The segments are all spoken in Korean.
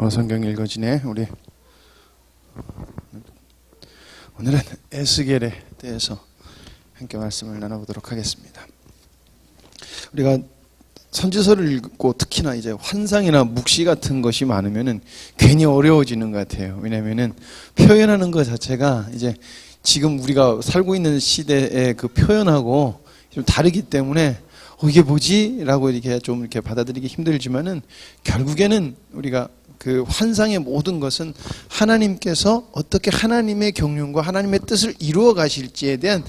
성경 읽어지네. 우리 오늘은 에스겔에 대해서 함께 말씀을 나눠보도록 하겠습니다. 우리가 선지서를 읽고 특히나 이제 환상이나 묵시 같은 것이 많으면은 괜히 어려워지는 것 같아요. 왜냐면은 표현하는 것 자체가 이제 지금 우리가 살고 있는 시대의 그 표현하고 좀 다르기 때문에 이게 뭐지? 라고 이렇게 좀 이렇게 받아들이기 힘들지만은 결국에는 우리가 그 환상의 모든 것은 하나님께서 어떻게 하나님의 경륜과 하나님의 뜻을 이루어 가실지에 대한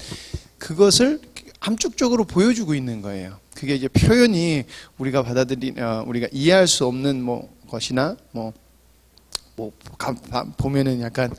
그것을 함축적으로 보여주고 있는 거예요. 그게 이제 표현이 우리가 우리가 이해할 수 없는 것이나 보면은 약간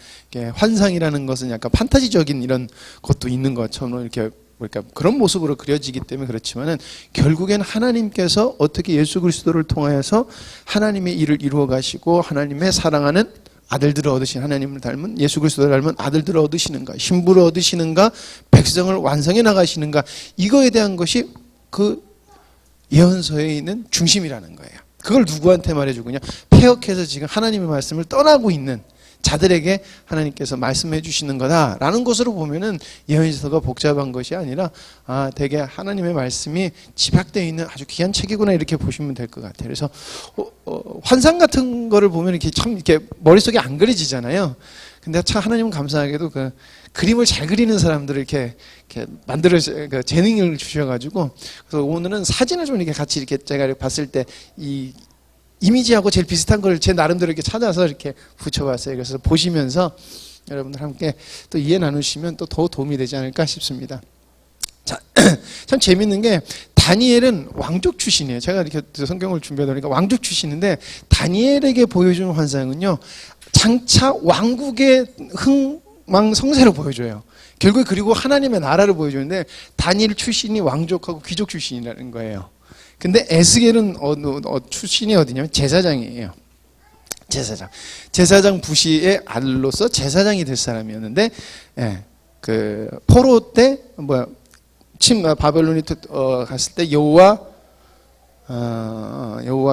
환상이라는 것은 약간 판타지적인 이런 것도 있는 것처럼 이렇게 그러니까 그런 모습으로 그려지기 때문에 그렇지만은 결국엔 하나님께서 어떻게 예수 그리스도를 통하여서 하나님의 일을 이루어 가시고 하나님의 사랑하는 아들들을 얻으신 하나님을 닮은 예수 그리스도를 닮은 아들들을 얻으시는가, 신부를 얻으시는가, 백성을 완성해 나가시는가, 이거에 대한 것이 그 예언서에 있는 중심이라는 거예요. 그걸 누구한테 말해주느냐? 폐역해서 지금 하나님의 말씀을 떠나고 있는 자들에게 하나님께서 말씀해 주시는 거다라는 것으로 보면은 예언서가 복잡한 것이 아니라 되게 하나님의 말씀이 집약되어 있는 아주 귀한 책이구나 이렇게 보시면 될 것 같아요. 그래서 환상 같은 거를 보면 이렇게 참 이렇게 머릿속에 안 그려지잖아요. 근데 참 하나님은 감사하게도 그 그림을 잘 그리는 사람들을 이렇게 만들어 재능을 주셔가지고 그래서 오늘은 사진을 좀 이렇게 같이 이렇게 제가 봤을 때 이 이미지하고 제일 비슷한 걸 제 나름대로 이렇게 찾아서 이렇게 붙여봤어요. 그래서 보시면서 여러분들 함께 또 이해 나누시면 또 더 도움이 되지 않을까 싶습니다. 자, 참 재밌는 게 다니엘은 왕족 출신이에요. 제가 이렇게 성경을 준비하다 보니까 왕족 출신인데 다니엘에게 보여주는 환상은요, 장차 왕국의 흥망성쇠로 보여줘요. 결국에 그리고 하나님의 나라를 보여주는데 다니엘 출신이 왕족하고 귀족 출신이라는 거예요. 근데 에스겔은 출신이 어디냐면 제사장이에요. 제사장 부시의 아들로서 제사장이 될 사람이었는데, 그 포로 때 바벨론이 갔을 때 여호와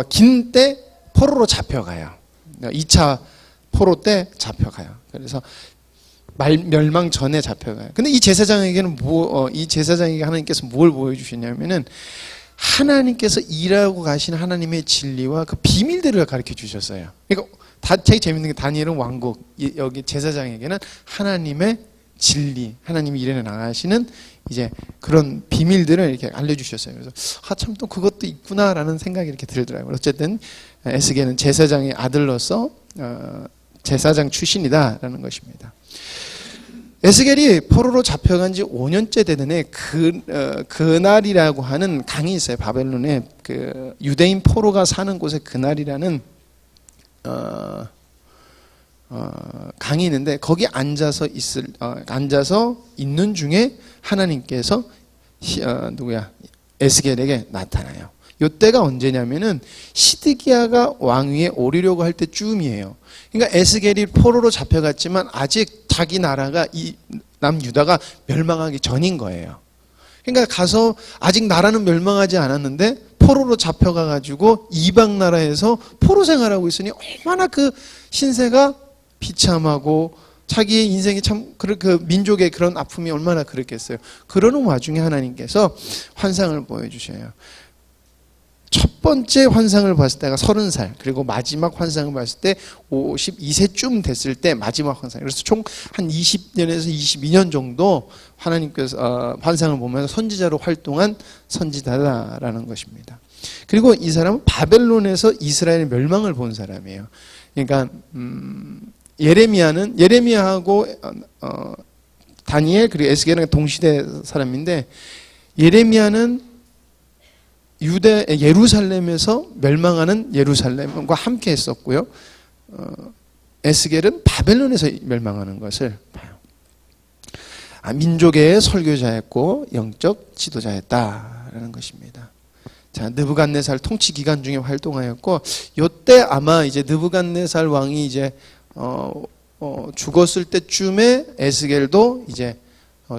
긴 때 포로로 잡혀가요. 2차 포로 때 잡혀가요. 그래서 멸망 전에 잡혀가요. 근데 이 제사장에게는 이 제사장에게 하나님께서 뭘 보여주셨냐면은 하나님께서 일하고 가신 하나님의 진리와 그 비밀들을 가르쳐 주셨어요. 그러니까 되게 재밌는 게 다니엘은 왕국, 여기 제사장에게는 하나님의 진리, 하나님이 일해 나가시는 이제 그런 비밀들을 이렇게 알려주셨어요. 그래서 참 또 그것도 있구나라는 생각이 이렇게 들더라고요. 어쨌든 에스겔은 제사장의 아들로서 제사장 출신이다라는 것입니다. 에스겔이 포로로 잡혀간 지 5년째 되는 해 그날이라고 하는 강이 있어요. 바벨론에 그 유대인 포로가 사는 곳에 그날이라는 강이 있는데 거기 앉아서 있는 중에 하나님께서 에스겔에게 나타나요. 이때가 언제냐면은 시드기야가 왕위에 오르려고 할 때쯤이에요. 그러니까 에스겔이 포로로 잡혀갔지만 아직 자기 나라가 이 남유다가 멸망하기 전인 거예요. 그러니까 가서 아직 나라는 멸망하지 않았는데 포로로 잡혀가가지고 이방 나라에서 포로 생활하고 있으니 얼마나 그 신세가 비참하고 자기의 인생이 참 그 민족의 그런 아픔이 얼마나 그랬겠어요. 그러는 와중에 하나님께서 환상을 보여주셔요. 첫 번째 환상을 봤을 때가 30살, 그리고 마지막 환상을 봤을 때 52세쯤 됐을 때 마지막 환상. 그래서 총 한 20년에서 22년 정도 하나님께서 환상을 보면서 선지자로 활동한 선지자다라는 것입니다. 그리고 이 사람은 바벨론에서 이스라엘의 멸망을 본 사람이에요. 그러니까 예레미야하고 다니엘 그리고 에스겔은 동시대 사람인데 예레미야는 예루살렘에서 멸망하는 예루살렘과 함께 했었고요. 에스겔은 바벨론에서 멸망하는 것을 봐요. 민족의 설교자였고 영적 지도자였다라는 것입니다. 자, 느부갓네살 통치 기간 중에 활동하였고, 이때 아마 이제 느부갓네살 왕이 이제 죽었을 때쯤에 에스겔도 이제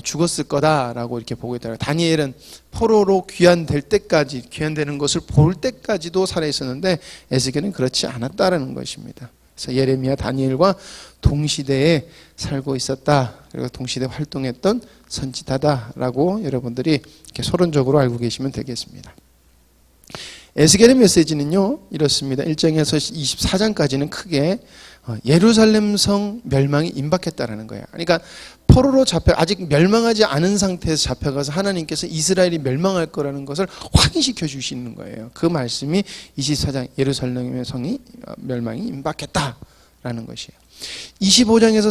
죽었을 거다라고 이렇게 보고 있더라고요. 다니엘은 포로로 귀환될 때까지, 귀환되는 것을 볼 때까지도 살아 있었는데 에스겔은 그렇지 않았다라는 것입니다. 그래서 예레미야, 다니엘과 동시대에 살고 있었다. 그리고 동시대 활동했던 선지자다라고 여러분들이 이렇게 서론적으로 알고 계시면 되겠습니다. 에스겔의 메시지는요 이렇습니다. 1장에서 24장까지는 크게 예루살렘 성 멸망이 임박했다라는 거예요. 그러니까 포로로 아직 멸망하지 않은 상태에서 잡혀가서 하나님께서 이스라엘이 멸망할 거라는 것을 확인시켜 주시는 거예요. 그 말씀이 24장 예루살렘의 성이 멸망이 임박했다라는 것이에요. 25장에서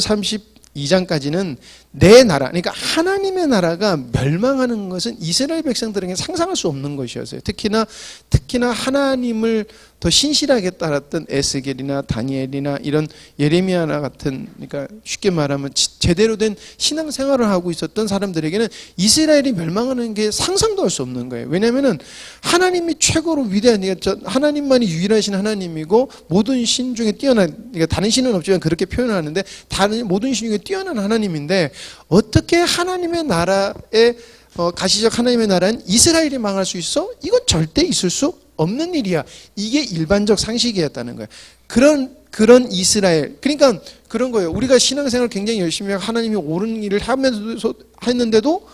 32장까지는 내 나라, 그러니까 하나님의 나라가 멸망하는 것은 이스라엘 백성들에게 상상할 수 없는 것이었어요. 특히나 하나님을 더 신실하게 따랐던 에스겔이나 다니엘이나 이런 예레미야나 같은, 그러니까 쉽게 말하면 제대로 된 신앙생활을 하고 있었던 사람들에게는 이스라엘이 멸망하는 게 상상도 할 수 없는 거예요. 왜냐하면 하나님이 최고로 위대한, 하나님만이 유일하신 하나님이고 모든 신 중에 뛰어난, 그러니까 다른 신은 없지만 그렇게 표현을 하는데 다른 모든 신 중에 뛰어난 하나님인데 어떻게 하나님의 나라에 가시적 하나님의 나라는 이스라엘이 망할 수 있어? 이건 절대 있을 수 없는 일이야. 이게 일반적 상식이었다는 거예요. 그런 이스라엘, 그러니까 그런 거예요. 우리가 신앙생활 굉장히 열심히 하고 하나님이 옳은 일을 했는데도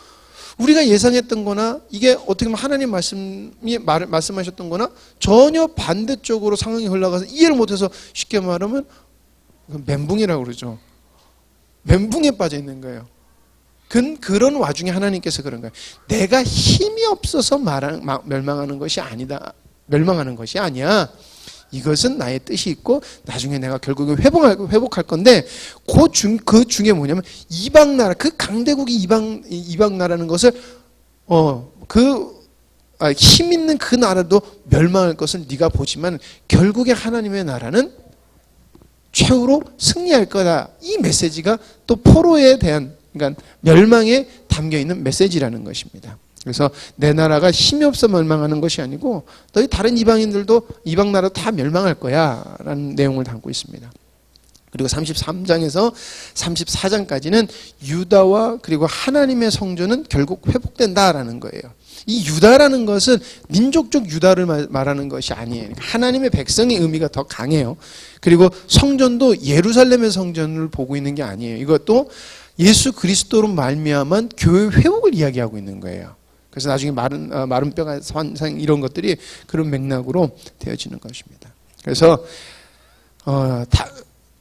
우리가 예상했던 거나 이게 어떻게 보면 하나님 말씀하셨던 거나 전혀 반대쪽으로 상황이 흘러가서 이해를 못해서 쉽게 말하면 멘붕이라고 그러죠. 멘붕에 빠져 있는 거예요. 그런 와중에 하나님께서 그런 거예요. 내가 힘이 없어서 멸망하는 것이 아니다. 멸망하는 것이 아니야. 이것은 나의 뜻이 있고 나중에 내가 결국에 회복할 건데 그 중에 뭐냐면 이방 나라, 그 강대국이 이방 나라는 것을 힘 있는 그 나라도 멸망할 것을 네가 보지만 결국에 하나님의 나라는 최후로 승리할 거다. 이 메시지가 또 포로에 대한, 그러니까 멸망에 담겨있는 메시지라는 것입니다. 그래서 내 나라가 힘이 없어 멸망하는 것이 아니고 너희 다른 이방인들도 이방 나라 다 멸망할 거야 라는 내용을 담고 있습니다. 그리고 33장에서 34장까지는 유다와 그리고 하나님의 성전은 결국 회복된다라는 거예요. 이 유다라는 것은 민족적 유다를 말하는 것이 아니에요. 하나님의 백성의 의미가 더 강해요. 그리고 성전도 예루살렘의 성전을 보고 있는 게 아니에요. 이것도 예수 그리스도로 말미암은 교회 회복을 이야기하고 있는 거예요. 그래서 나중에 마른 뼈가 환상 이런 것들이 그런 맥락으로 되어지는 것입니다. 그래서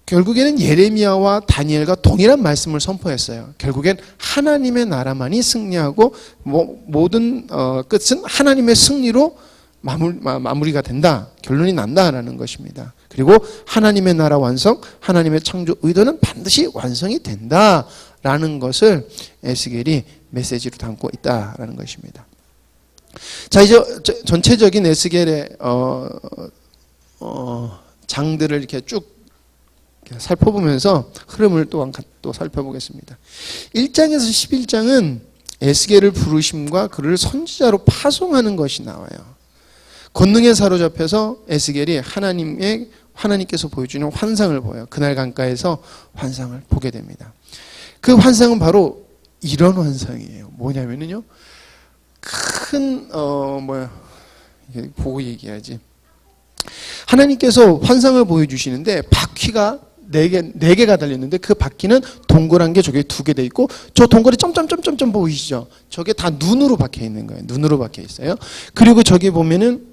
결국에는 예레미야와 다니엘과 동일한 말씀을 선포했어요. 결국엔 하나님의 나라만이 승리하고 모든 끝은 하나님의 승리로 마무리가 된다. 결론이 난다라는 것입니다. 그리고 하나님의 나라 완성, 하나님의 창조 의도는 반드시 완성이 된다라는 것을 에스겔이 메시지로 담고 있다라는 것입니다. 자, 이제 전체적인 에스겔의 장들을 이렇게 쭉 살펴보면서 흐름을 또 살펴보겠습니다. 1장에서 11장은 에스겔을 부르심과 그를 선지자로 파송하는 것이 나와요. 권능에 사로잡혀서 에스겔이 하나님께서 보여주는 환상을 보여요. 그날 강가에서 환상을 보게 됩니다. 그 환상은 바로 이런 환상이에요. 뭐냐면요, 보고 얘기하지. 하나님께서 환상을 보여주시는데 바퀴가 네 개가 달렸는데 그 바퀴는 동그란 게 저게 2개 돼 있고 저 동그랗게 점점점점점 보이시죠? 저게 다 눈으로 박혀 있는 거예요. 눈으로 박혀 있어요. 그리고 저기 보면은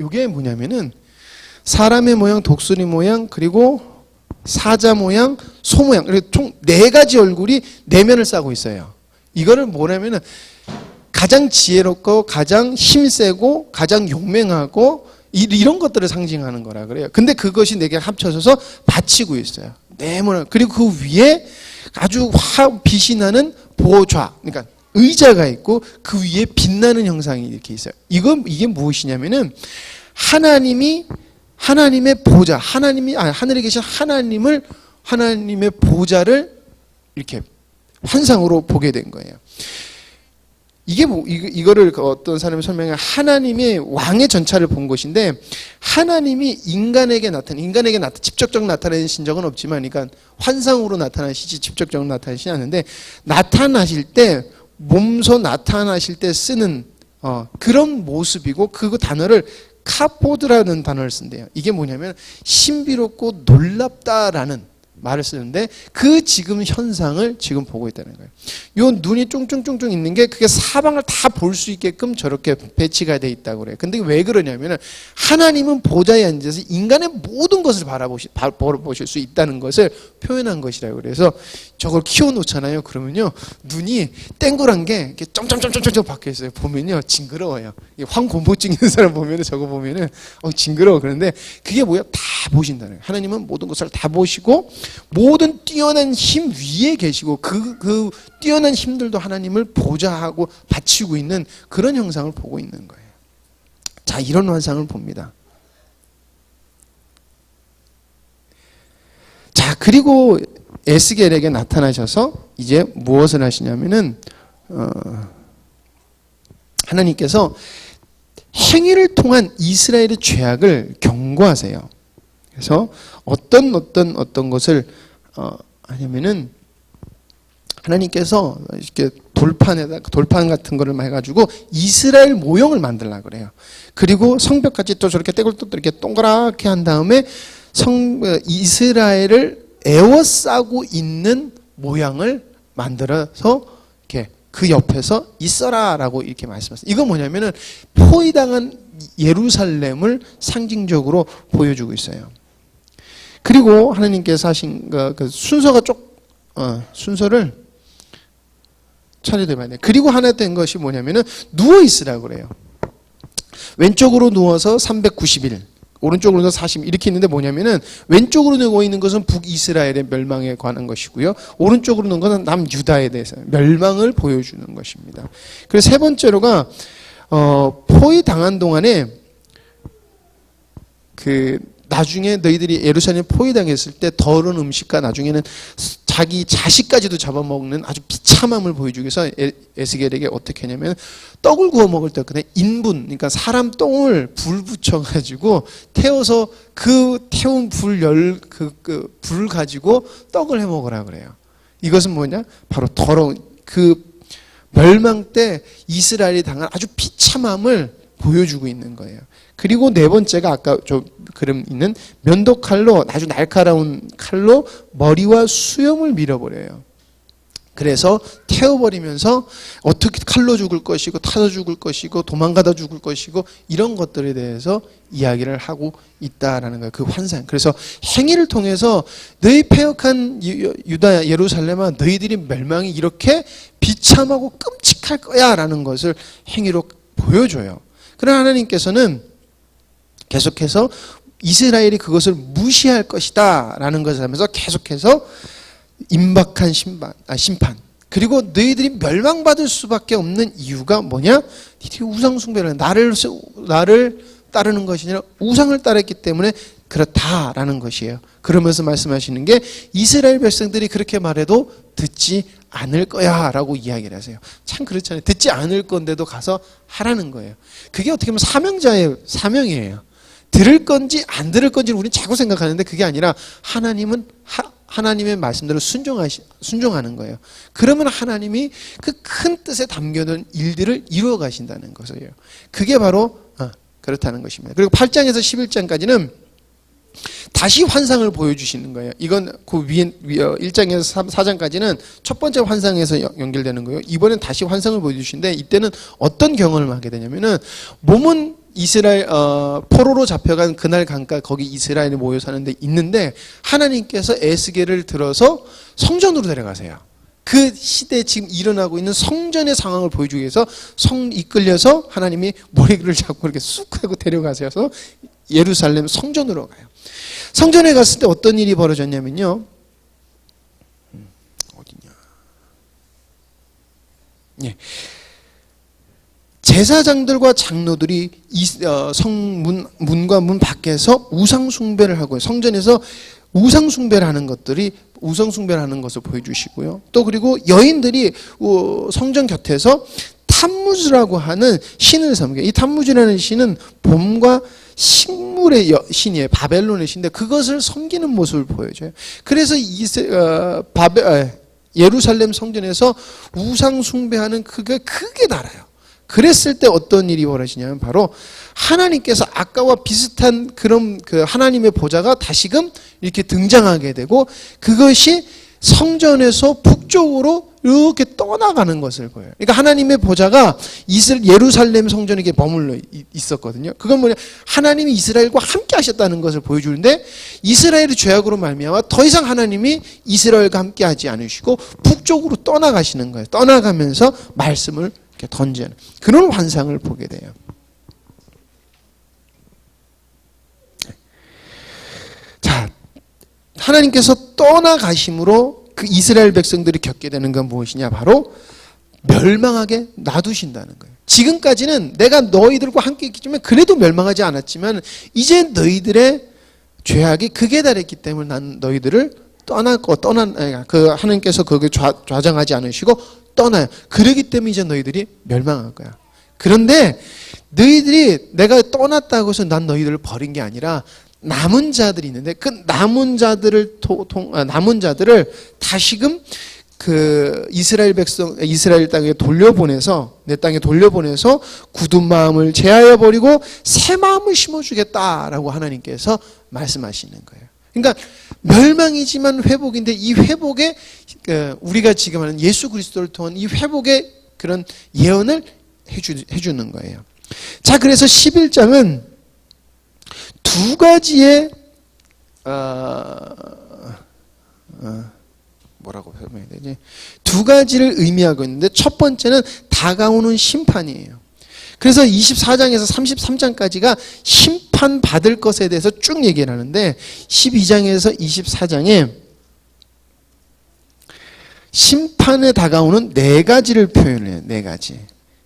이게 뭐냐면은 사람의 모양, 독수리 모양, 그리고 사자 모양, 소 모양, 그리고 총 4가지 얼굴이 내면을 싸고 있어요. 이거를 뭐냐면은 가장 지혜롭고 가장 힘세고 가장 용맹하고 이런 것들을 상징하는 거라 그래요. 근데 그것이 4개 합쳐져서 받치고 있어요. 네모난. 그리고 그 위에 아주 빛이 나는 보좌, 그러니까 의자가 있고 그 위에 빛나는 형상이 이렇게 있어요. 이게 무엇이냐면은 하나님의 보좌, 하늘에 계신 하나님의 보좌를 이렇게 환상으로 보게 된 거예요. 이게 이거를 어떤 사람이 설명해 하나님의 왕의 전차를 본 것인데, 하나님이 인간에게 직접적으로 나타내신 적은 없지만, 그러니까 환상으로 나타나시지 직접적으로 나타나시지 않는데, 나타나실 때 몸소 나타나실 때 쓰는 그런 모습이고, 그 단어를 카포드라는 단어를 쓴대요. 이게 뭐냐면 신비롭고 놀랍다라는 말을 쓰는데, 그 지금 현상을 지금 보고 있다는 거예요. 요 눈이 쫑쫑쫑쫑 있는 게 그게 사방을 다 볼 수 있게끔 저렇게 배치가 돼 있다고 그래요. 근데 왜 그러냐면은 하나님은 보좌에 앉아서 인간의 모든 것을 바라보실 수 있다는 것을 표현한 것이라고. 그래서 저걸 키워 놓잖아요. 그러면요, 눈이 땡그란 게 이렇게 점점점점점 박혀 있어요. 보면요, 징그러워요. 황공포증 있는 사람 보면은 저거 보면은 징그러워. 그런데 그게 뭐야? 다 보신다는 거예요. 하나님은 모든 것을 다 보시고 모든 뛰어난 힘 위에 계시고 그 뛰어난 힘들도 하나님을 보좌하고 바치고 있는 그런 형상을 보고 있는 거예요. 자, 이런 환상을 봅니다. 자, 그리고 에스겔에게 나타나셔서 이제 무엇을 하시냐면은 하나님께서 행위를 통한 이스라엘의 죄악을 경고하세요. 그래서 어떤 것을 하냐면은 하나님께서 이렇게 돌판 같은 거를 해가지고 이스라엘 모형을 만들라 그래요. 그리고 성벽같이 또 저렇게 떼굴떼굴 이렇게 동그랗게 한 다음에 이스라엘을 에워싸고 있는 모양을 만들어서 이렇게 그 옆에서 있어라라고 이렇게 말씀하셨어요. 이거 뭐냐면은 포위당한 예루살렘을 상징적으로 보여주고 있어요. 그리고 하나님께서 하신 그 순서가 순서를 차려야 돼요. 그리고 하나 된 것이 뭐냐면은 누워 있으라고 그래요. 왼쪽으로 누워서 390일, 오른쪽으로 누워서 40일 이렇게 있는데, 뭐냐면은 왼쪽으로 누워 있는 것은 북이스라엘의 멸망에 관한 것이고요, 오른쪽으로 누운 것은 남유다에 대해서 멸망을 보여주는 것입니다. 그래서 세 번째로가 포위 당한 동안에 나중에 너희들이 예루살렘 포위당했을 때 더러운 음식과 나중에는 자기 자식까지도 잡아먹는 아주 비참함을 보여주기 위해서 에스겔에게 어떻게 하냐면 떡을 구워 먹을 때 그냥 인분, 그러니까 사람 똥을 불 붙여가지고 태워서 그 태운 불 가지고 떡을 해 먹으라 그래요. 이것은 뭐냐? 바로 더러운 멸망 때 이스라엘이 당한 아주 비참함을 보여주고 있는 거예요. 그리고 네 번째가 아까 그림 있는 면도칼로, 아주 날카로운 칼로 머리와 수염을 밀어버려요. 그래서 태워버리면서 어떻게 칼로 죽을 것이고 타서 죽을 것이고 도망가다 죽을 것이고 이런 것들에 대해서 이야기를 하고 있다라는 거예요. 그 환상. 그래서 행위를 통해서 너희 패역한 유다 예루살렘아, 너희들이 멸망이 이렇게 비참하고 끔찍할 거야 라는 것을 행위로 보여줘요. 그러나 하나님께서는 계속해서 이스라엘이 그것을 무시할 것이다 라는 것을 하면서 계속해서 임박한 심판, 그리고 너희들이 멸망받을 수밖에 없는 이유가 뭐냐? 너희들이 우상숭배를 나를 따르는 것이 아니라 우상을 따르기 때문에 그렇다라는 것이에요. 그러면서 말씀하시는 게 이스라엘 백성들이 그렇게 말해도 듣지 않을 거야 라고 이야기를 하세요. 참 그렇잖아요. 듣지 않을 건데도 가서 하라는 거예요. 그게 어떻게 보면 사명자의 사명이에요. 들을 건지 안 들을 건지를 우리는 자꾸 생각하는데 그게 아니라 하나님은 하나님의 말씀대로 순종하는 거예요. 그러면 하나님이 그 큰 뜻에 담겨놓은 일들을 이루어 가신다는 것이에요. 그게 바로 그렇다는 것입니다. 그리고 8장에서 11장까지는 다시 환상을 보여주시는 거예요. 이건 그 위에 1장에서 4장까지는 첫 번째 환상에서 연결되는 거예요. 이번엔 다시 환상을 보여주시는데, 이때는 어떤 경험을 하게 되냐면은, 몸은 이스라엘 포로로 잡혀간 그날 강가, 거기 이스라엘이 모여 사는 데 있는데 하나님께서 에스겔을 들어서 성전으로 데려가세요. 그 시대에 지금 일어나고 있는 성전의 상황을 보여주기 위해서 이끌려서 하나님이 머리를 잡고 이렇게 쑥 하고 데려가셔서 예루살렘 성전으로 가요. 성전에 갔을 때 어떤 일이 벌어졌냐면요, 어디냐? 예. 제사장들과 장로들이 문과 문 밖에서 우상 숭배를 하고요. 성전에서 우상 숭배를 하는 것을 보여주시고요. 또 그리고 여인들이 성전 곁에서 탐무즈라고 하는 신을 섬겨요. 이 탐무즈라는 신은 봄과 식물의 신이에요. 바벨론의 신인데 그것을 섬기는 모습을 보여줘요. 그래서 예루살렘 성전에서 우상 숭배하는 그게 크게 달아요. 그랬을 때 어떤 일이 벌어지냐면 바로 하나님께서 아까와 비슷한 그런 그 하나님의 보좌가 다시금 이렇게 등장하게 되고 그것이 성전에서 북쪽으로 이렇게 떠나가는 것을 보여요. 그러니까 하나님의 보좌가 예루살렘 성전에 머물러 있었거든요. 그건 뭐냐? 하나님이 이스라엘과 함께 하셨다는 것을 보여주는데 이스라엘의 죄악으로 말미암아 더 이상 하나님이 이스라엘과 함께 하지 않으시고 북쪽으로 떠나가시는 거예요. 떠나가면서 말씀을 이렇게 던지는 그런 환상을 보게 돼요. 자, 하나님께서 떠나가심으로 그 이스라엘 백성들이 겪게 되는 건 무엇이냐? 바로 멸망하게 놔두신다는 거예요. 지금까지는 내가 너희들과 함께 있기 때문에 그래도 멸망하지 않았지만 이제 너희들의 죄악이 극에 달했기 때문에 난 너희들을 그 하나님께서 거기에 좌정하지 않으시고 떠나요. 그러기 때문에 이제 너희들이 멸망할 거야. 그런데 너희들이 내가 떠났다고 해서 난 너희들을 버린 게 아니라 남은 자들이 있는데 그 남은 자들을 다시금 그 이스라엘 땅에 돌려보내서 내 땅에 돌려보내서 굳은 마음을 제하여 버리고 새 마음을 심어주겠다라고 하나님께서 말씀하시는 거예요. 그러니까 멸망이지만 회복인데 이 회복에 우리가 지금 하는 예수 그리스도를 통한 이 회복의 그런 예언을 해주는 거예요. 자, 그래서 11장은 두 가지의 뭐라고 설명해야 되지? 두 가지를 의미하고 있는데 첫 번째는 다가오는 심판이에요. 그래서 24장에서 33장까지가 심판받을 것에 대해서 쭉 얘기를 하는데 12장에서 24장에 심판에 다가오는 네 가지를 표현해요. 네 가지.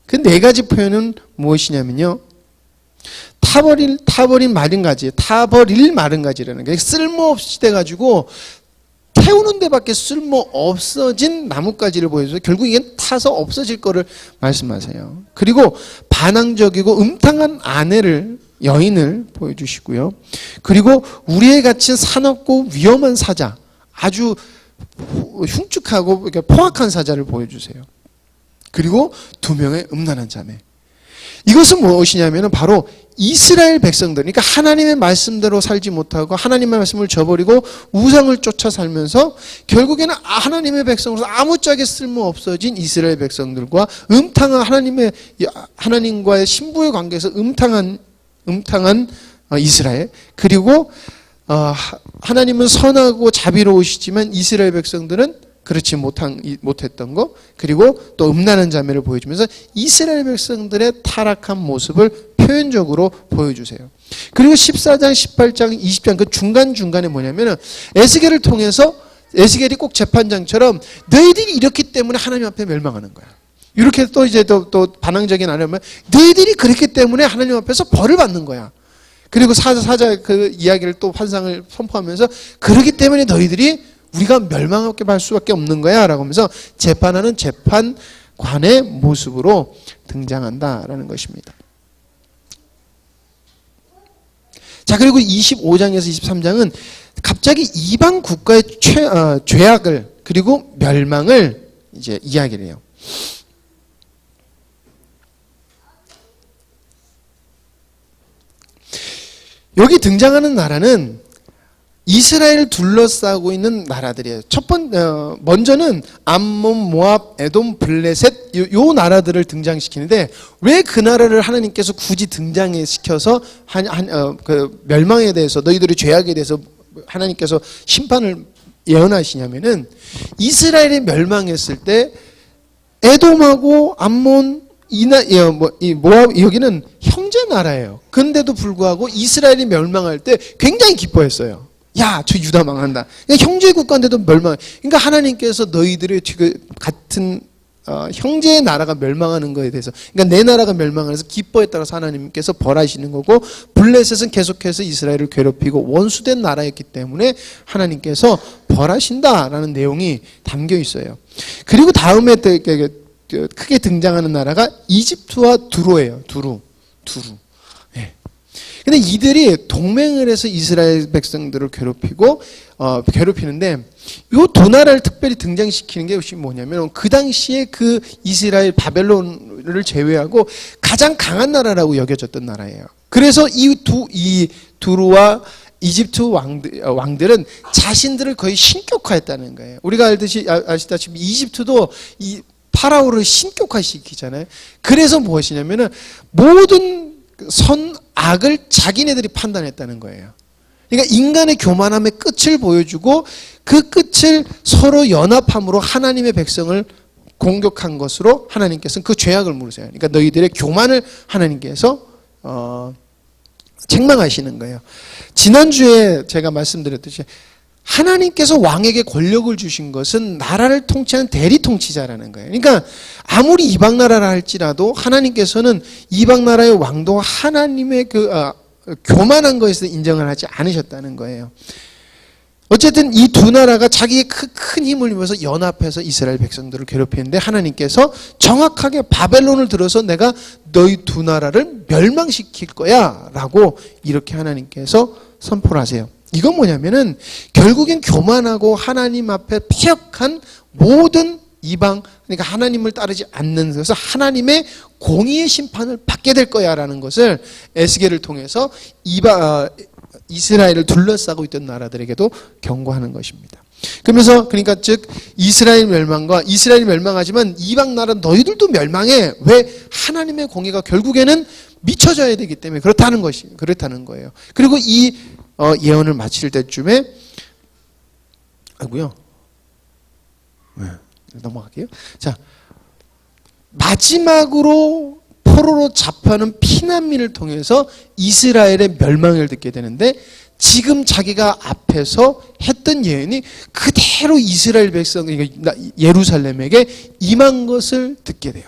그 네 가지 표현은 무엇이냐면요. 타버릴 마른 가지라는 게 쓸모없이 돼가지고 태우는 데밖에 쓸모 없어진 나뭇가지를 보여줘서 결국 이게 타서 없어질 거를 말씀하세요. 그리고 반항적이고 음탕한 여인을 보여주시고요. 그리고 우리에 갇힌 사납고 위험한 사자, 아주 흉측하고 포악한 사자를 보여주세요. 그리고 두 명의 음란한 자매. 이것은 무엇이냐면 바로 이스라엘 백성들, 그러니까 하나님의 말씀대로 살지 못하고 하나님의 말씀을 저버리고 우상을 쫓아 살면서 결국에는 하나님의 백성으로서 아무짝에 쓸모 없어진 이스라엘 백성들과 음탕한 하나님과의 신부의 관계에서 음탕한 이스라엘, 그리고 하나님은 선하고 자비로우시지만 이스라엘 백성들은 그렇지 못했던 거, 그리고 또 음란한 자매를 보여주면서 이스라엘 백성들의 타락한 모습을 표현적으로 보여주세요. 그리고 14장, 18장, 20장 그 중간중간에 뭐냐면은 에스겔을 통해서 에스겔이 꼭 재판장처럼 너희들이 이렇기 때문에 하나님 앞에 멸망하는 거야. 이렇게 또 이제 또 반항적인 아니면 너희들이 그렇기 때문에 하나님 앞에서 벌을 받는 거야. 그리고 사자 그 이야기를 또 환상을 선포하면서 그렇기 때문에 너희들이 우리가 멸망하게 할 수밖에 없는 거야 라고 하면서 재판하는 재판관의 모습으로 등장한다라는 것입니다. 자, 그리고 25장에서 23장은 갑자기 이방 국가의 죄악을 그리고 멸망을 이제 이야기를 해요. 여기 등장하는 나라는 이스라엘을 둘러싸고 있는 나라들이에요. 먼저는 암몬, 모압, 에돔, 블레셋 요 나라들을 등장시키는데 왜 그 나라를 하나님께서 굳이 등장시켜서 그 멸망에 대해서 너희들의 죄악에 대해서 하나님께서 심판을 예언하시냐면은 이스라엘이 멸망했을 때 에돔하고 암몬, 모압 여기는 형제 나라예요. 그런데도 불구하고 이스라엘이 멸망할 때 굉장히 기뻐했어요. 야, 저 유다 망한다. 형제 국가인데도 멸망. 그러니까 하나님께서 너희들의 같은 형제의 나라가 멸망하는 것에 대해서, 그러니까 내 나라가 멸망해서 기뻐에 따라서 하나님께서 벌하시는 거고, 블레셋은 계속해서 이스라엘을 괴롭히고 원수된 나라였기 때문에 하나님께서 벌하신다라는 내용이 담겨 있어요. 그리고 다음에 크게 등장하는 나라가 이집트와 두로예요. 두루. 예. 근데 이들이 동맹을 해서 이스라엘 백성들을 괴롭히는데 이 두 나라를 특별히 등장시키는 게 뭐냐면 그 당시에 그 이스라엘 바벨론을 제외하고 가장 강한 나라라고 여겨졌던 나라예요. 그래서 이 두루와 이집트 왕들은 자신들을 거의 신격화했다는 거예요. 우리가 아시다시피 이집트도 이 파라오를 신격화시키잖아요. 그래서 무엇이냐면은 모든 선악을 자기네들이 판단했다는 거예요. 그러니까 인간의 교만함의 끝을 보여주고 그 끝을 서로 연합함으로 하나님의 백성을 공격한 것으로 하나님께서는 그 죄악을 물으세요. 그러니까 너희들의 교만을 하나님께서 책망하시는 거예요. 지난주에 제가 말씀드렸듯이 하나님께서 왕에게 권력을 주신 것은 나라를 통치하는 대리 통치자라는 거예요. 그러니까 아무리 이방 나라라 할지라도 하나님께서는 이방 나라의 왕도 하나님의 교만한 것에서 인정을 하지 않으셨다는 거예요. 어쨌든 이 두 나라가 자기의 큰 힘을 입어서 연합해서 이스라엘 백성들을 괴롭히는데 하나님께서 정확하게 바벨론을 들어서 내가 너희 두 나라를 멸망시킬 거야 라고 이렇게 하나님께서 선포를 하세요. 이건 뭐냐면은 결국엔 교만하고 하나님 앞에 패역한 모든 이방, 그러니까 하나님을 따르지 않는 것은 하나님의 공의의 심판을 받게 될 거야 라는 것을 에스겔을 통해서 이스라엘을 둘러싸고 있던 나라들에게도 경고하는 것입니다. 그러니까 즉 이스라엘 이스라엘이 멸망하지만 이방 나라 너희들도 멸망해. 왜? 하나님의 공의가 결국에는 미쳐져야 되기 때문에 그렇다는 거예요. 그리고 이 예언을 마칠 때쯤에 넘어갈게요. 자, 마지막으로 포로로 잡혀가는 피난민을 통해서 이스라엘의 멸망을 듣게 되는데 지금 자기가 앞에서 했던 예언이 그대로 이스라엘 백성, 그러니까 예루살렘에게 임한 것을 듣게 돼요.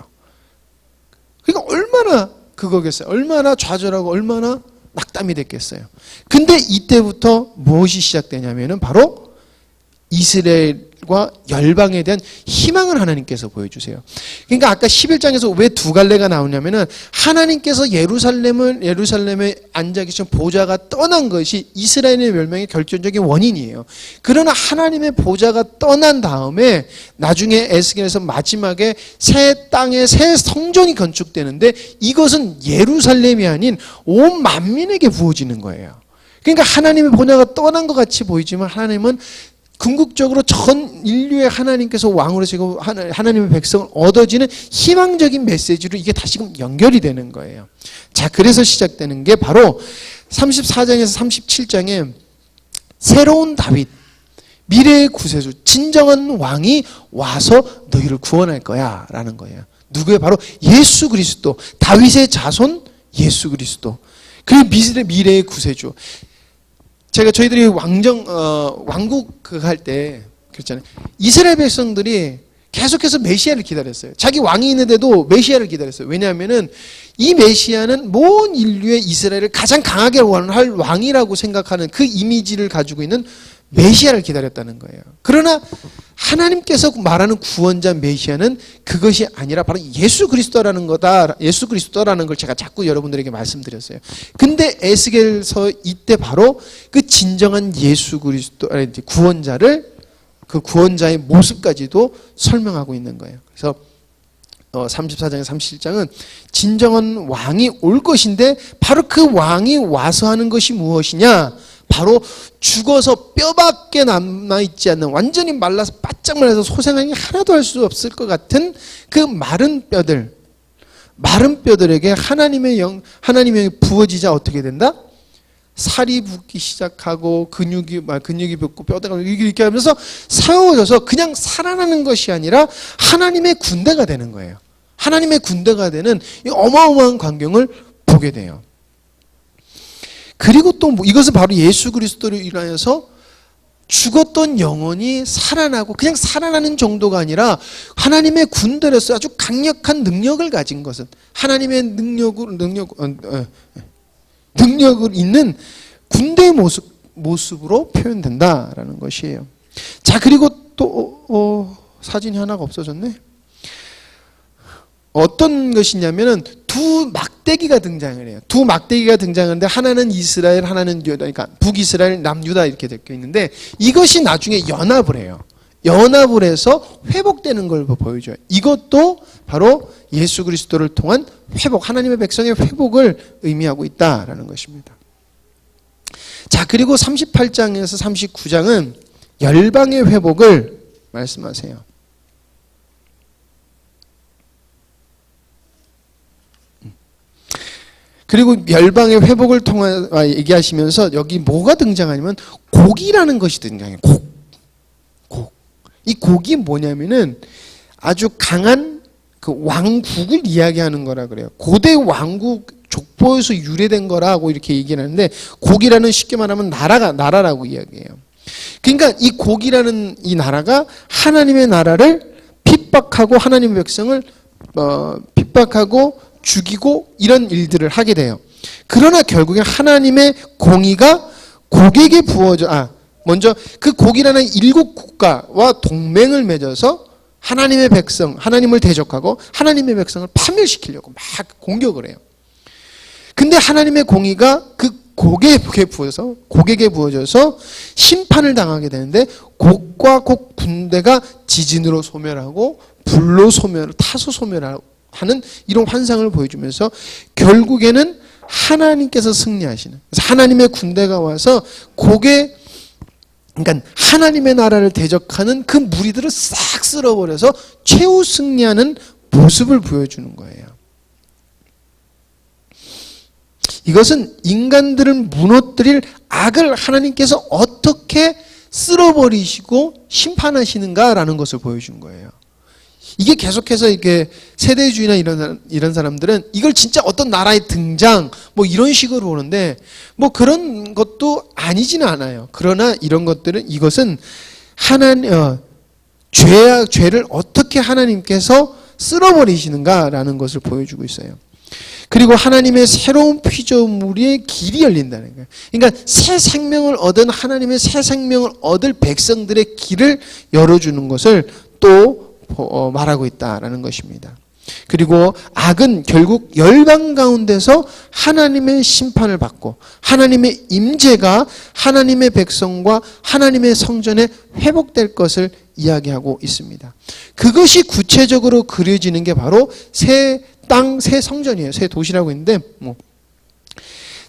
그러니까 얼마나 그거겠어요. 얼마나 좌절하고 얼마나 낙담이 됐겠어요. 근데 이때부터 무엇이 시작되냐면은 바로 이스라엘과 열방에 대한 희망을 하나님께서 보여주세요. 그러니까 아까 11장에서 왜 두 갈래가 나오냐면은 하나님께서 예루살렘에 앉아 계신 보좌가 떠난 것이 이스라엘의 멸망의 결정적인 원인이에요. 그러나 하나님의 보좌가 떠난 다음에 나중에 에스겔에서 마지막에 새 땅에 새 성전이 건축되는데 이것은 예루살렘이 아닌 온 만민에게 부어지는 거예요. 그러니까 하나님의 보좌가 떠난 것 같이 보이지만 하나님은 궁극적으로 전 인류의 하나님께서 왕으로 지금 하나님의 백성을 얻어지는 희망적인 메시지로 이게 다시금 연결이 되는 거예요. 자, 그래서 시작되는 게 바로 34장에서 37장에 새로운 다윗, 미래의 구세주, 진정한 왕이 와서 너희를 구원할 거야 라는 거예요. 누구예요? 바로 예수 그리스도, 다윗의 자손 예수 그리스도. 그 미래의 구세주. 저희들이 왕국 할 때 그랬잖아요. 이스라엘 백성들이 계속해서 메시아를 기다렸어요. 자기 왕이 있는데도 메시아를 기다렸어요. 왜냐하면은 이 메시아는 모든 인류의 이스라엘을 가장 강하게 할 왕이라고 생각하는 그 이미지를 가지고 있는 메시아를 기다렸다는 거예요. 그러나 하나님께서 말하는 구원자 메시아는 그것이 아니라 바로 예수 그리스도라는 거다. 예수 그리스도라는 걸 제가 자꾸 여러분들에게 말씀드렸어요. 근데 에스겔서 이때 바로 그 진정한 예수 그리스도 구원자를 그 구원자의 모습까지도 설명하고 있는 거예요. 그래서 34장에 37장은 진정한 왕이 올 것인데 바로 그 왕이 와서 하는 것이 무엇이냐? 바로 죽어서 뼈밖에 남아있지 않는 완전히 말라서 바짝 말라서 소생하니 하나도 할 수 없을 것 같은 그 마른 뼈들에게 하나님의 영이 부어지자 어떻게 된다? 살이 붙기 시작하고 근육이 붙고 뼈가 이렇게 하면서 세워져서 그냥 살아나는 것이 아니라 하나님의 군대가 되는 거예요. 하나님의 군대가 되는 이 어마어마한 광경을 보게 돼요. 그리고 또 이것은 바로 예수 그리스도로 인하여서 죽었던 영혼이 살아나고 그냥 살아나는 정도가 아니라 하나님의 군대로서 아주 강력한 능력을 가진 것은 하나님의 능력을 있는 군대의 모습으로 표현된다라는 것이에요. 자, 그리고 또 사진이 하나가 없어졌네. 어떤 것이냐면은 두 막대기가 등장을 해요. 두 막대기가 등장하는데 하나는 이스라엘, 하나는 유다, 그러니까 북이스라엘, 남유다 이렇게 되어 있는데 이것이 나중에 연합을 해요. 연합을 해서 회복되는 걸 보여줘요. 이것도 바로 예수 그리스도를 통한 회복, 하나님의 백성의 회복을 의미하고 있다라는 것입니다. 자, 그리고 38장에서 39장은 열방의 회복을 말씀하세요. 그리고 열방의 회복을 통해 얘기하시면서 여기 뭐가 등장하냐면 곡이라는 것이 등장해요. 곡. 이 곡이 뭐냐면은 아주 강한 그 왕국을 이야기하는 거라 그래요. 고대 왕국 족보에서 유래된 거라고 이렇게 얘기를 하는데 곡이라는 쉽게 말하면 나라라고 이야기해요. 그러니까 이 곡이라는 이 나라가 하나님의 나라를 핍박하고 하나님의 백성을 핍박하고 죽이고 이런 일들을 하게 돼요. 그러나 결국에 하나님의 공의가 곡에게 먼저 그 곡이라는 7 국가와 동맹을 맺어서 하나님의 백성, 하나님을 대적하고 하나님의 백성을 파멸시키려고 막 공격을 해요. 근데 하나님의 공의가 그 곡에게 부어져서 심판을 당하게 되는데 곡과 곡 군대가 지진으로 소멸하고 불로 타서 소멸하는 이런 환상을 보여주면서 결국에는 하나님께서 승리하시는, 그래서 하나님의 군대가 와서 그러니까 하나님의 나라를 대적하는 그 무리들을 싹 쓸어버려서 최후 승리하는 모습을 보여주는 거예요. 이것은 인간들을 무너뜨릴 악을 하나님께서 어떻게 쓸어버리시고 심판하시는가라는 것을 보여준 거예요. 이게 계속해서 이렇게 세대주의나 이런 사람들은 이걸 진짜 어떤 나라의 등장 뭐 이런 식으로 보는데 뭐 그런 것도 아니지는 않아요. 그러나 이것은 죄를 어떻게 하나님께서 쓸어버리시는가라는 것을 보여주고 있어요. 그리고 하나님의 새로운 피조물의 길이 열린다는 거예요. 그러니까 새 생명을 얻은 하나님의 새 생명을 얻을 백성들의 길을 열어주는 것을 또 말하고 있다라는 것입니다. 그리고 악은 결국 열방 가운데서 하나님의 심판을 받고 하나님의 임재가 하나님의 백성과 하나님의 성전에 회복될 것을 이야기하고 있습니다. 그것이 구체적으로 그려지는 게 바로 새 땅, 새 성전이에요. 새 도시라고 있는데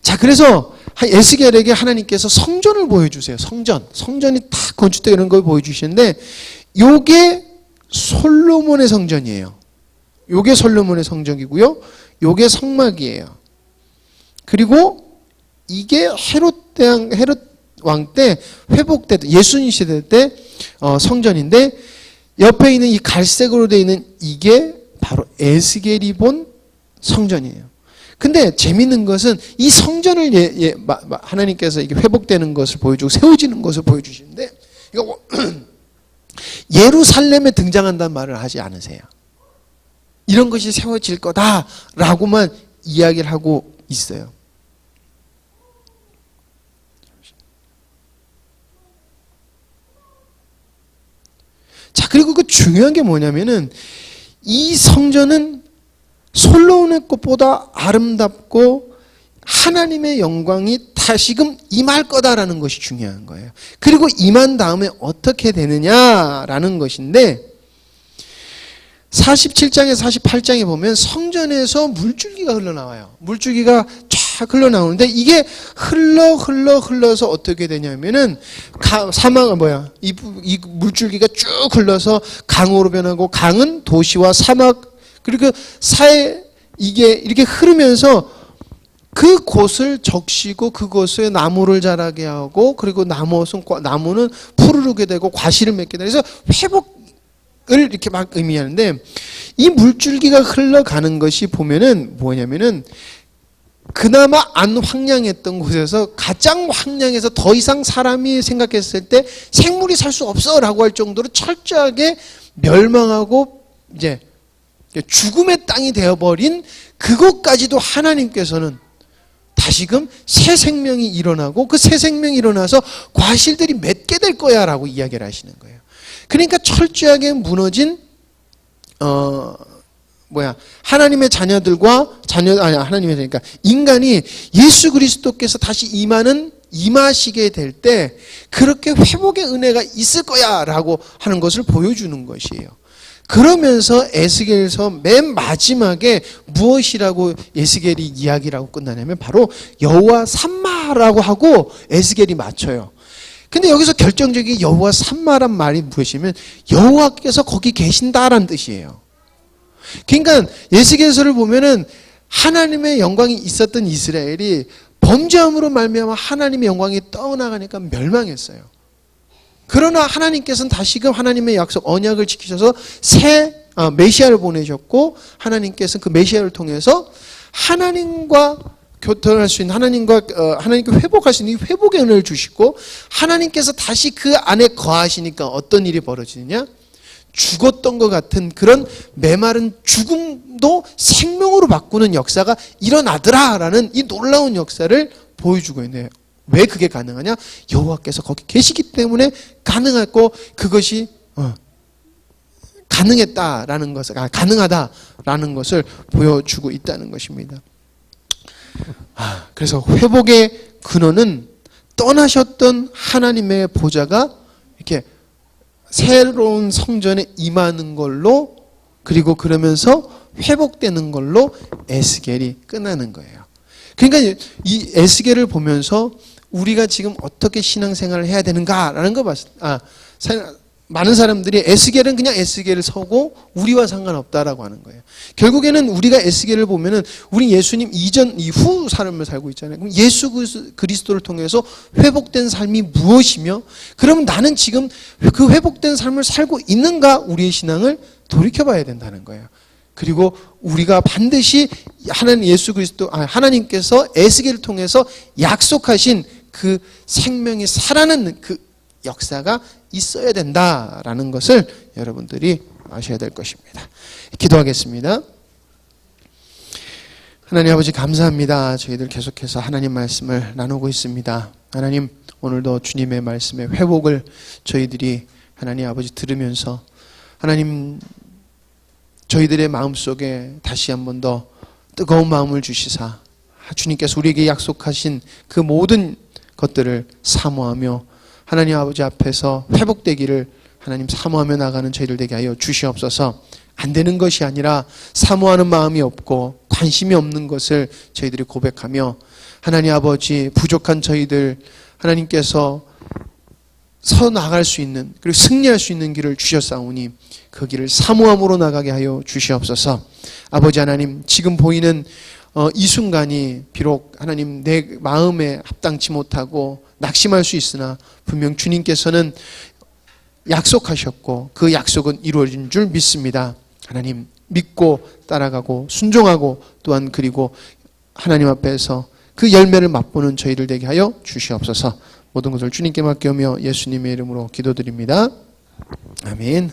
자, 그래서 에스겔에게 하나님께서 성전을 보여주세요. 성전이 다 건축되어 이런 걸 보여주시는데 요게 솔로몬의 성전이에요. 요게 솔로몬의 성전이고요. 요게 성막이에요. 그리고 이게 헤롯 왕 때 회복됐던 예수님 시대 때 성전인데 옆에 있는 이 갈색으로 되어 있는 이게 바로 에스겔이 본 성전이에요. 근데 재밌는 것은 이 성전을 하나님께서 이게 회복되는 것을 보여주고 세워지는 것을 보여주시는데 이거 예루살렘에 등장한다는 말을 하지 않으세요. 이런 것이 세워질 거다라고만 이야기를 하고 있어요. 자, 그리고 그 중요한 게 뭐냐면은 이 성전은 솔로몬의 것보다 아름답고 하나님의 영광이 다시금 임할 거다라는 것이 중요한 거예요. 그리고 임한 다음에 어떻게 되느냐라는 것인데 47장에서 48장에 보면 성전에서 물줄기가 흘러나와요. 물줄기가 쫙 흘러나오는데 이게 흘러서 어떻게 되냐면은 이 물줄기가 쭉 흘러서 강으로 변하고 강은 도시와 사막 그리고 사해 이게 이렇게 흐르면서 그 곳을 적시고 그곳에 나무를 자라게 하고 그리고 나무는 푸르르게 되고 과실을 맺게 되고 그래서 회복을 이렇게 막 의미하는데 이 물줄기가 흘러가는 것이 보면은 뭐냐면은 그나마 안 황량했던 곳에서 가장 황량해서 더 이상 사람이 생각했을 때 생물이 살 수 없어라고 할 정도로 철저하게 멸망하고 이제 죽음의 땅이 되어버린 그것까지도 하나님께서는 다시금 새 생명이 일어나고 그 새 생명이 일어나서 과실들이 맺게 될 거야 라고 이야기를 하시는 거예요. 그러니까 철저하게 무너진 하나님의 자녀들과 하나님의 그러니까 인간이 예수 그리스도께서 다시 임하시게 될 때 그렇게 회복의 은혜가 있을 거야라고 하는 것을 보여주는 것이에요. 그러면서 에스겔에서 맨 마지막에 무엇이라고 에스겔이 이야기라고 끝나냐면 바로 여호와 삼마라고 하고 에스겔이 맞춰요. 근데 여기서 결정적인 여호와 삼마란 말이 무엇이냐면 여호와께서 거기 계신다라는 뜻이에요. 그러니까 에스겔서를 보면은 하나님의 영광이 있었던 이스라엘이 범죄함으로 말미암아 하나님의 영광이 떠나가니까 멸망했어요. 그러나 하나님께서는 다시금 하나님의 약속 언약을 지키셔서 새 메시아를 보내셨고 하나님께서는 그 메시아를 통해서 하나님과 교통할 수 있는 하나님께 회복할 수 있는 회복의 은혜를 주시고 하나님께서 다시 그 안에 거하시니까 어떤 일이 벌어지느냐? 죽었던 것 같은 그런 메마른 죽음도 생명으로 바꾸는 역사가 일어나더라라는 이 놀라운 역사를 보여주고 있네요. 왜 그게 가능하냐? 여호와께서 거기 계시기 때문에 가능하고 그것이 가능하다라는 것을 보여주고 있다는 것입니다. 그래서 회복의 근원은 떠나셨던 하나님의 보좌가 이렇게 새로운 성전에 임하는 걸로 그리고 그러면서 회복되는 걸로 에스겔이 끝나는 거예요. 그러니까 이 에스겔을 보면서 우리가 지금 어떻게 신앙생활을 해야 되는가라는 거 많은 사람들이 에스겔은 그냥 에스겔을 서고 우리와 상관없다라고 하는 거예요. 결국에는 우리가 에스겔을 보면은 우리 예수님 이전 이후 삶을 살고 있잖아요. 그럼 예수 그리스도를 통해서 회복된 삶이 무엇이며 그러면 나는 지금 그 회복된 삶을 살고 있는가 우리의 신앙을 돌이켜봐야 된다는 거예요. 그리고 우리가 반드시 하나님께서 에스겔을 통해서 약속하신 그 생명이 살아나는 그 역사가 있어야 된다라는 것을 여러분들이 아셔야 될 것입니다. 기도하겠습니다. 하나님 아버지 감사합니다. 저희들 계속해서 하나님 말씀을 나누고 있습니다. 하나님 오늘도 주님의 말씀의 회복을 저희들이 하나님 아버지 들으면서 하나님 저희들의 마음속에 다시 한 번 더 뜨거운 마음을 주시사 주님께서 우리에게 약속하신 그 모든 것들을 사모하며 하나님 아버지 앞에서 회복되기를 하나님 사모하며 나가는 저희들 되게 하여 주시옵소서. 안 되는 것이 아니라 사모하는 마음이 없고 관심이 없는 것을 저희들이 고백하며 하나님 아버지 부족한 저희들 하나님께서 서 나갈 수 있는 그리고 승리할 수 있는 길을 주셨사오니 그 길을 사모함으로 나가게 하여 주시옵소서. 아버지 하나님 지금 보이는 이 순간이 비록 하나님 내 마음에 합당치 못하고 낙심할 수 있으나 분명 주님께서는 약속하셨고 그 약속은 이루어진 줄 믿습니다. 하나님 믿고 따라가고 순종하고 또한 그리고 하나님 앞에서 그 열매를 맛보는 저희들 되게 하여 주시옵소서. 모든 것을 주님께 맡겨오며 예수님의 이름으로 기도드립니다. 아멘.